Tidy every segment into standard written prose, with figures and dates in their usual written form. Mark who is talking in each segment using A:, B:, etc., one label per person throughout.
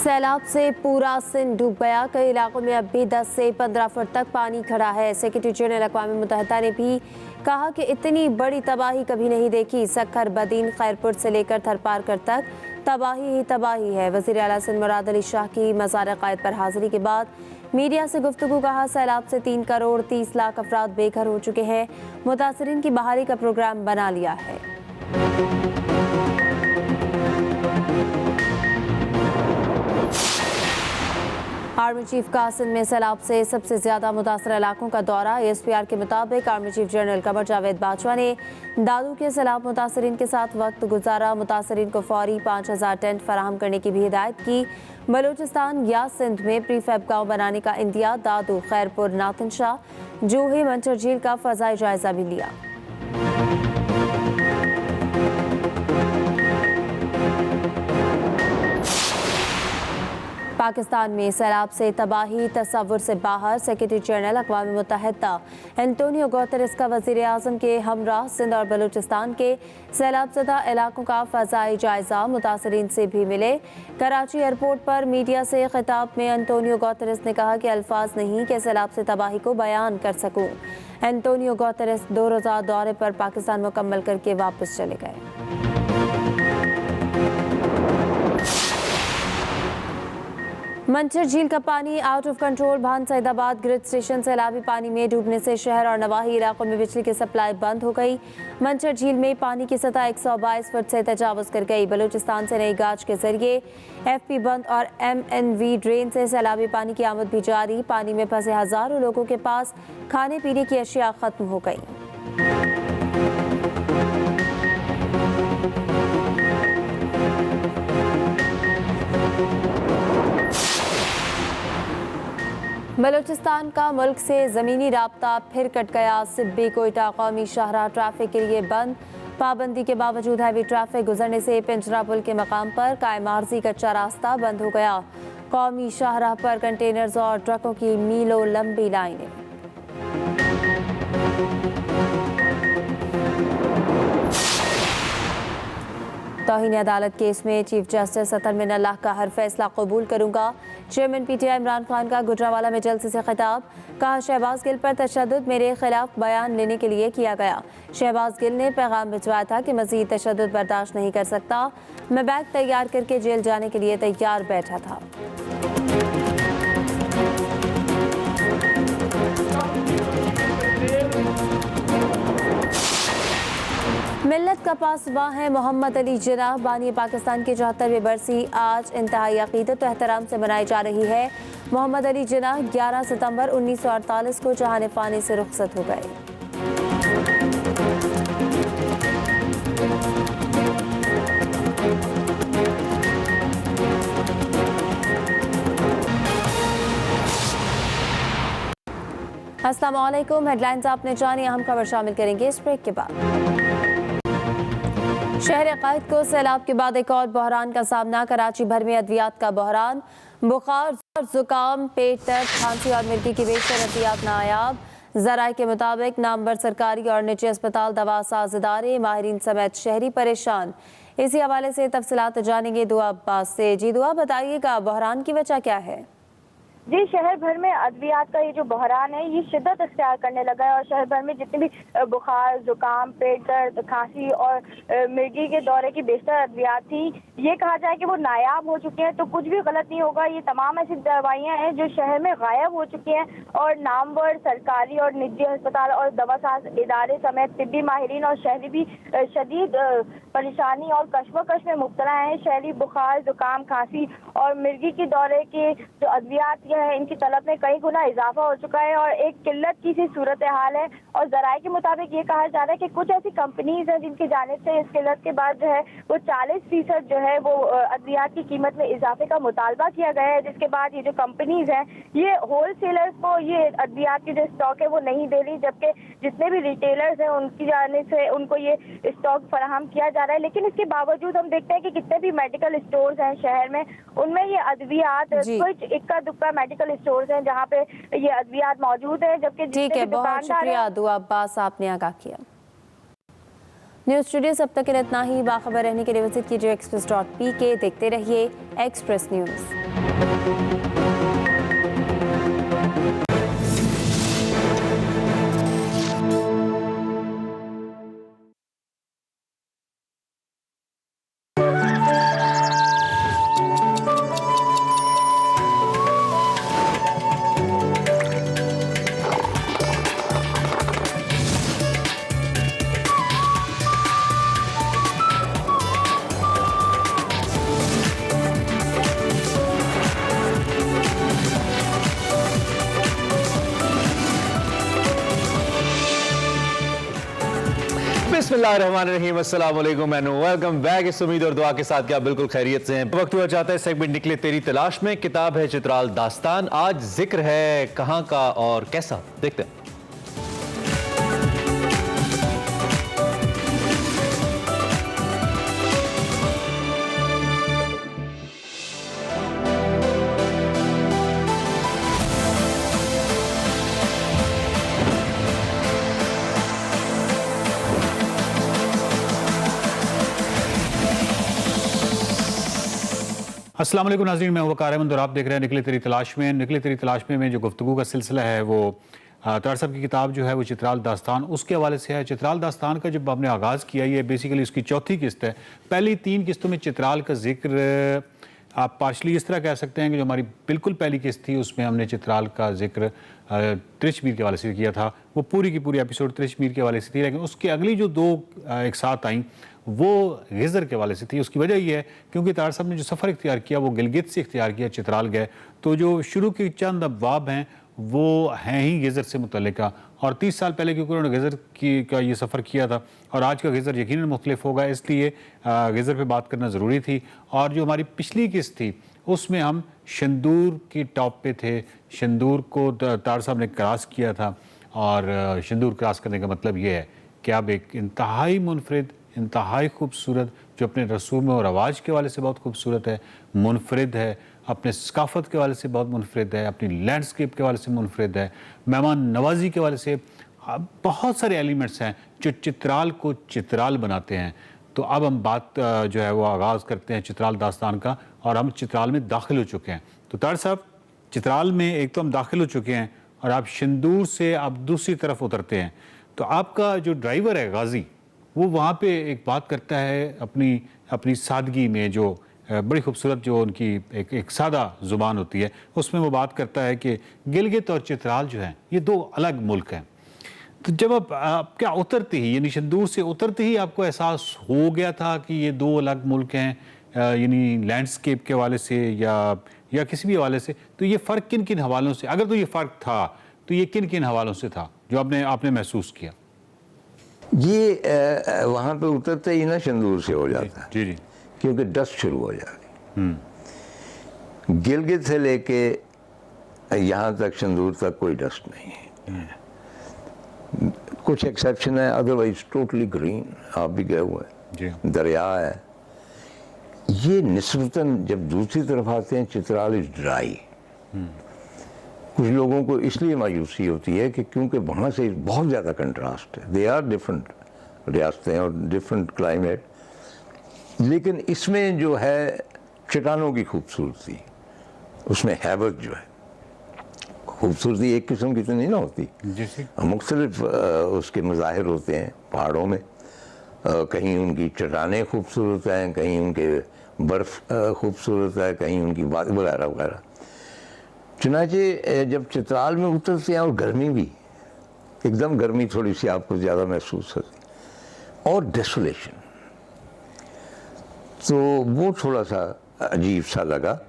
A: सैलाब से पूरा सिंध डूब गया। कई इलाकों में अब भी 10 से 15 फुट तक पानी खड़ा है। सेक्रेटरी जनरल अक़वाम मुत्तहिदा ने भी कहा कि इतनी बड़ी तबाही कभी नहीं देखी। सक्खर, बदीन, खैरपुर से लेकर थरपारकर तक तबाही ही तबाही है। वज़ीर आला सिंध मुराद अली शाह की मज़ार क़ायद पर हाज़िरी के बाद मीडिया से गुफ्तगू। कहा, सैलाब से 3 करोड़ 30 लाख अफराद बेघर हो चुके हैं। मुतासरीन की बहाली का प्रोग्राम बना लिया है। आर्मी चीफ का सिंध में सैलाब से सबसे ज्यादा मुतासर इलाकों का दौरा। ESPR के मुताबिक army chief general Qamar Javed Bajwa ने दादू के सैलाब मुतासरीन के साथ वक्त गुजारा। मुतासरीन को फौरी 5000 टेंट फराहम करने की भी हिदायत की। बलूचिस्तान या सिंध में प्रीफैब गाँव बनाने का इंदिया। दादू, खैरपुर, नातिन शाह, जूही, मंचर झील का फजाई जायजा भी लिया। पाकिस्तान में सैलाब से तबाही तसव्वुर से बाहर। सेक्रेटरी जनरल अक़वाम मुत्तहिदा एंटोनियो गुतेरेस का वज़ीर आज़म के हमरा सिंध और बलूचिस्तान के सैलाब ज़दा इलाकों का फ़ज़ाई जायज़ा। मुतासरीन से भी मिले। कराची एयरपोर्ट पर मीडिया से खिताब में एंटोनियो गुतेरेस ने कहा कि अल्फाज नहीं कि सैलाब से तबाही को बयान कर सकूँ। एंटोनियो गुतेरेस 2 रोज़ा दौरे पर पाकिस्तान मुकम्मल करके वापस चले गए। मंचर झील का पानी आउट ऑफ कंट्रोल। भान सईदाबाद ग्रिड स्टेशन सैलाबी पानी में डूबने से शहर और नवाही इलाकों में बिजली की सप्लाई बंद हो गई। मंचर झील में पानी की सतह 122 फुट से तजावुज़ कर गई। बलूचिस्तान से नई गाज के जरिए FP बंद और MNV ड्रेन से सैलाबी पानी की आमद भी जारी। पानी में फंसे हजारों लोगों के पास खाने पीने की अशिया खत्म हो गई। बलूचिस्तान का मुल्क से ज़मीनी राब्ता फिर कट गया। सिब्बी कोयटा कौमी शाहराह ट्रैफिक के लिए बंद। पाबंदी के बावजूद हैवी ट्रैफिक गुजरने से पिंजरा पुल के मकाम पर कायम आर्जी कच्चा रास्ता बंद हो गया। कौमी शाहराह पर कंटेनर्स और ट्रकों की मीलों लंबी लाइनें। तौहीन अदालत केस में चीफ जस्टिस अतर मिनल्लाह का हर फैसला कबूल करूंगा। चेयरमैन PTI इमरान खान का गुजरावाला में जलसे से खिताब। कहा, शहबाज गिल पर तशद्दुद मेरे खिलाफ बयान लेने के लिए किया गया। शहबाज गिल ने पैगाम भिजवाया था कि मजीद तशद्दुद बर्दाश्त नहीं कर सकता। मैं बैग तैयार करके जेल जाने के लिए तैयार बैठा था। मिल्लत का पासबां है मोहम्मद अली जिन्नाह। बानी पाकिस्तान की 74वीं बरसी आज इंतहाई अकीदत और एहतराम से मनाई जा रही है। मोहम्मद अली जिन्नाह 11 सितंबर 1948 को जहान फानी से रुखसत हो गए। अस्सलाम वालेकुम। हेडलाइंस आपने जानी, अहम खबर शामिल करेंगे इस ब्रेक के बाद। शहर क़ायद को सैलाब के बाद एक और बहरान का सामना। कराची भर में अद्वियात का बहरान। बुखार, जुकाम, पेट दर्द, खांसी और मिर्गी की बेशतर अद्वियात नायाब। ज़राए के मुताबिक नामवर सरकारी और निजी अस्पताल, दवा साज इदारे, माहिरीन समेत शहरी परेशान। इसी हवाले से तफसीलात जानेंगे दुआ अब्बास से। जी दुआ, बताइएगा बहरान की वजह क्या है?
B: जी, शहर भर में अद्वियात का ये जो बहरान है ये शिद्दत इख्तियार करने लगा है और शहर भर में जितनी भी बुखार, जुकाम, पेट दर्द, खांसी और मिर्गी के दौरे की बेशतर अद्वियात थी, ये कहा जाए कि वो नायाब हो चुकी हैं तो कुछ भी गलत नहीं होगा। ये तमाम ऐसी दवाइयाँ हैं जो शहर में गायब हो चुकी हैं और नामवर सरकारी और निजी अस्पताल और दवासाज इदारे समेत तिब्बी माहिरीन और शहरी भी शदीद परेशानी और कशमकश में मुब्तला हैं। शहरी बुखार, जुकाम, खांसी और मिर्गी के दौरे के जो अद्वियात है इनकी तलब में कई गुना इजाफा हो चुका है और एक किल्लत की सी सूरत हाल है। और ज़राए के मुताबिक ये कहा जा रहा है कि कुछ ऐसी कंपनीज हैं जिनकी जानिब से इस किल्लत के बाद जो है वो 40% जो है वो अद्वियात की कीमत में इजाफे का मुतालबा किया गया है, जिसके बाद ये जो कंपनीज हैं ये होलसेलर्स को ये अद्वियात की जो स्टॉक है वो नहीं दे रही, जबकि जितने भी रिटेलर्स हैं उनकी जानिब से उनको ये स्टॉक फराहम किया जा रहा है। लेकिन इसके बावजूद हम देखते हैं कि कितने भी मेडिकल स्टोर्स हैं शहर में, उनमें ये अद्वियात कुछ इक्का दुक्का मेडिकल स्टोर्स हैं जहाँ पे ये अद्वियात मौजूद है, जबकि
A: ठीक है, बहुत शुक्रिया दुआ अब्बास, आपने आगाह किया। न्यूज़ स्टूडियो से अब तक इतना ही। बाखबर रहने के लिए विजिट कीजिए express.pk। देखते रहिए एक्सप्रेस न्यूज़।
C: बिस्मिल्लाहिर्रहमानिर्रहीम, अस्सलाम वालेकुम एंड वेलकम बैक। इस उम्मीद और दुआ के साथ कि आप बिल्कुल खैरियत से हैं। वक्त हुआ चाहता है सेगमेंट निकले तेरी तलाश में। किताब है चित्राल दास्तान। आज जिक्र है कहाँ का और कैसा, देखते हैं।
D: अस्सलाम वालेकुम नाज़रीन, मैं वक़ार अहमद और आप देख रहे हैं निकले तेरी तलाश में। निकले तेरी तलाश में जो गुफ्तगू का सिलसिला है वो तार साहब की किताब जो है वो चित्राल दास्तान, उसके हवाले से है। चित्राल दास्तान का जब हमने आगाज़ किया, ये बेसिकली उसकी चौथी किस्त है। पहली 3 किस्तों में चित्राल का जिक्र आप पार्शली इस तरह कह सकते हैं कि जो हमारी बिल्कुल पहली किस्त थी उसमें हमने चित्राल का जिक्र त्रिशमीर के हवाले से किया था। वो पूरी की पूरी एपिसोड त्रिशमीर के हवाले से थी, लेकिन उसके अगली जो 2 एक साथ आई वो गिज़र के हवाले से थी। उसकी वजह ये है क्योंकि तार साहब ने जो सफ़र इख्तियार किया वो गिलगित से इख्तियार किया, चित्राल गए, तो जो शुरू के चंद अबवाब हैं वो हैं ही गिज़र से मुतल्लिका। और 30 साल पहले क्योंकि उन्होंने गिज़र का ये सफ़र किया था और आज का गिज़र यकीनन मुख्तलिफ होगा, इसलिए गिज़र पे बात करना ज़रूरी थी। और जो हमारी पिछली किस्त थी उसमें हम शंदूर की टॉप पे थे। शंदूर को तार साहब ने क्रॉस किया था और शंदूर क्रॉस करने का मतलब ये है कि अब एक इंतहाई मुनफरिद, इंतहाई खूबसूरत, जो अपने रसूम और रवाज के हवाले से बहुत खूबसूरत है, मुनफरिद है, अपने सकाफ़त के हवाले से बहुत मुनफरिद है, अपनी लैंडस्केप के हवाले से मुनफरिद है, मेहमान नवाजी के हवाले से बहुत सारे एलिमेंट्स हैं जो चित्राल को चित्राल बनाते हैं। तो अब हम बात जो है वो आगाज़ करते हैं चित्राल दास्तान का, और हम चित्राल में दाखिल हो चुके हैं। तो तार साहब, चित्राल में एक तो हम दाखिल हो चुके हैं और आप शंदूर से आप दूसरी तरफ उतरते हैं। तो आपका जो ड्राइवर है गाजी, वो वहाँ पे एक बात करता है अपनी सादगी में, जो बड़ी खूबसूरत जो उनकी एक सादा ज़ुबान होती है, उसमें वो बात करता है कि गिलगित और चित्राल जो हैं ये 2 अलग मुल्क हैं। तो जब आप क्या उतरते ही, यानी शंदूर से उतरते ही आपको एहसास हो गया था कि ये 2 अलग मुल्क हैं, यानी लैंडस्केप के हवाले से या किसी भी हवाले से, तो ये फ़र्क किन किन हवालों से, अगर तो ये फ़र्क था तो ये किन किन हवालों से था जो आपने महसूस किया?
E: ये वहाँ पे उतरते ही ना शंदूर से हो जाता है,
D: जी,
E: क्योंकि डस्ट शुरू हो जाती। गिलगित से लेके यहाँ तक शंदूर तक कोई डस्ट नहीं है, कुछ एक्सेप्शन है, अदरवाइज टोटली ग्रीन। आप भी गए हुए हैं, दरिया है। ये निस्बतन जब दूसरी तरफ आते हैं चित्राल इज ड्राई। कुछ लोगों को इसलिए मायूसी होती है कि क्योंकि वहाँ से बहुत ज़्यादा कंट्रास्ट है। दे आर डिफरेंट रियासतें और डिफरेंट क्लाइमेट, लेकिन इसमें जो है चट्टानों की खूबसूरती, उसमें हैबत जो है, खूबसूरती एक किस्म की तो नहीं ना होती, मुख्तलिफ उसके मज़ाहिर होते हैं पहाड़ों में। कहीं उनकी चट्टानें खूबसूरत हैं, कहीं उनके बर्फ़ खूबसूरत है, कहीं उनकी वगैरह वगैरह। चुनांचे जब चित्राल में उतरते हैं, और गर्मी भी एकदम गर्मी थोड़ी सी आपको ज़्यादा महसूस होती, और डेसोलेशन, तो वो थोड़ा सा अजीब सा लगा।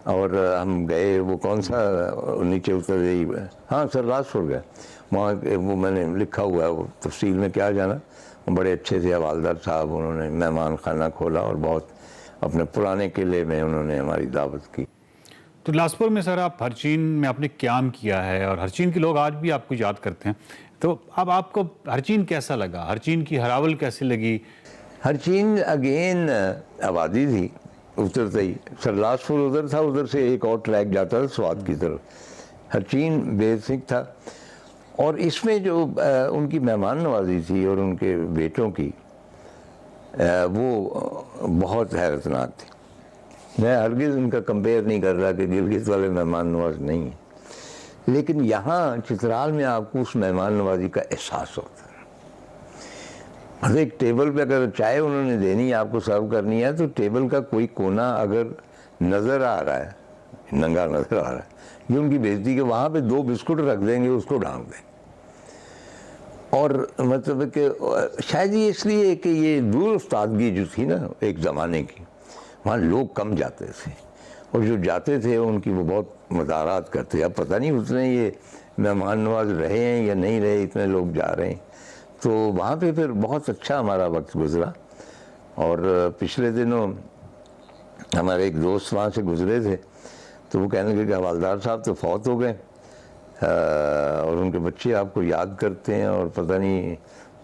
E: और हम गए, वो कौन सा नीचे उतर गई, हाँ सरदासपुर गए, वहाँ वो मैंने लिखा हुआ है, वो तफसील में क्या जाना। बड़े अच्छे से हवालदार साहब, उन्होंने मेहमान खाना खोला और बहुत अपने पुराने किले में उन्होंने हमारी दावत की।
D: तो लाजपुर में सर आप हरचीन में आपने क़याम किया है और हरचीन के लोग आज भी आपको याद करते हैं, तो अब आपको हरचीन कैसा लगा? हरचीन की हरावल कैसी लगी?
E: हरचीन अगेन आबादी थी, उतरते ही सरदासपुर उधर था, उधर से एक और ट्रैक जाता था स्वात की तरफ। हरचीन बेसिक था, और इसमें जो उनकी मेहमान नवाजी थी और उनके बेटों की, वो बहुत हैरतनाक थी। میں ہرگز ان کا کمپیئر نہیں کر رہا کہ گلگت والے مہمان نواز نہیں ہیں، لیکن یہاں چترال میں آپ کو اس مہمان نوازی کا احساس ہوتا ہے۔ مطلب ایک ٹیبل پہ اگر چائے انہوں نے دینی ہے، آپ کو سرو کرنی ہے، تو ٹیبل کا کوئی کونا اگر نظر آ رہا ہے، ننگا نظر آ رہا ہے، یہ ان کی بےزتی کہ وہاں پہ 2 بسکٹ رکھ دیں گے، اس کو ڈھانک دیں۔ اور مطلب کہ شاید یہ اس لیے کہ یہ دور افتادگی جو تھی نا ایک زمانے کی، وہاں لوگ کم جاتے تھے، اور جو جاتے تھے ان کی وہ بہت مدارات کرتے۔ اب پتہ نہیں اتنے یہ مہمان نواز رہے ہیں یا نہیں رہے، اتنے لوگ جا رہے ہیں، تو وہاں پہ پھر بہت اچھا ہمارا وقت گزرا۔ اور پچھلے دنوں ہمارے ایک دوست وہاں سے گزرے تھے، تو وہ کہنے لگے کہ حوالدار صاحب تو فوت ہو گئے، اور ان کے بچے آپ کو یاد کرتے ہیں، اور پتہ نہیں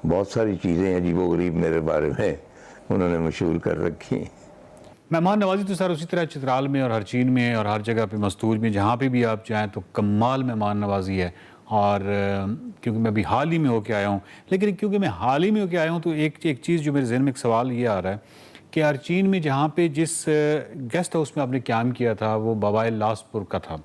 E: بہت ساری چیزیں عجیب و غریب میرے بارے میں انہوں نے مشہور کر رکھی ہیں۔
D: مہمان نوازی تو سر اسی طرح چترال میں اور ہرچین میں اور ہر جگہ پہ مستوج میں جہاں پہ بھی آپ جائیں تو کمال مہمان نوازی ہے۔ اور کیونکہ میں ابھی حال ہی میں ہو کے آیا ہوں، لیکن کیونکہ میں حال ہی میں ہو کے آیا ہوں تو ایک چیز جو میرے ذہن میں ایک سوال یہ آ رہا ہے کہ ہرچین میں جہاں پہ جس گیسٹ ہاؤس میں آپ نے قیام کیا تھا وہ بوائے لاس پور کا تھا،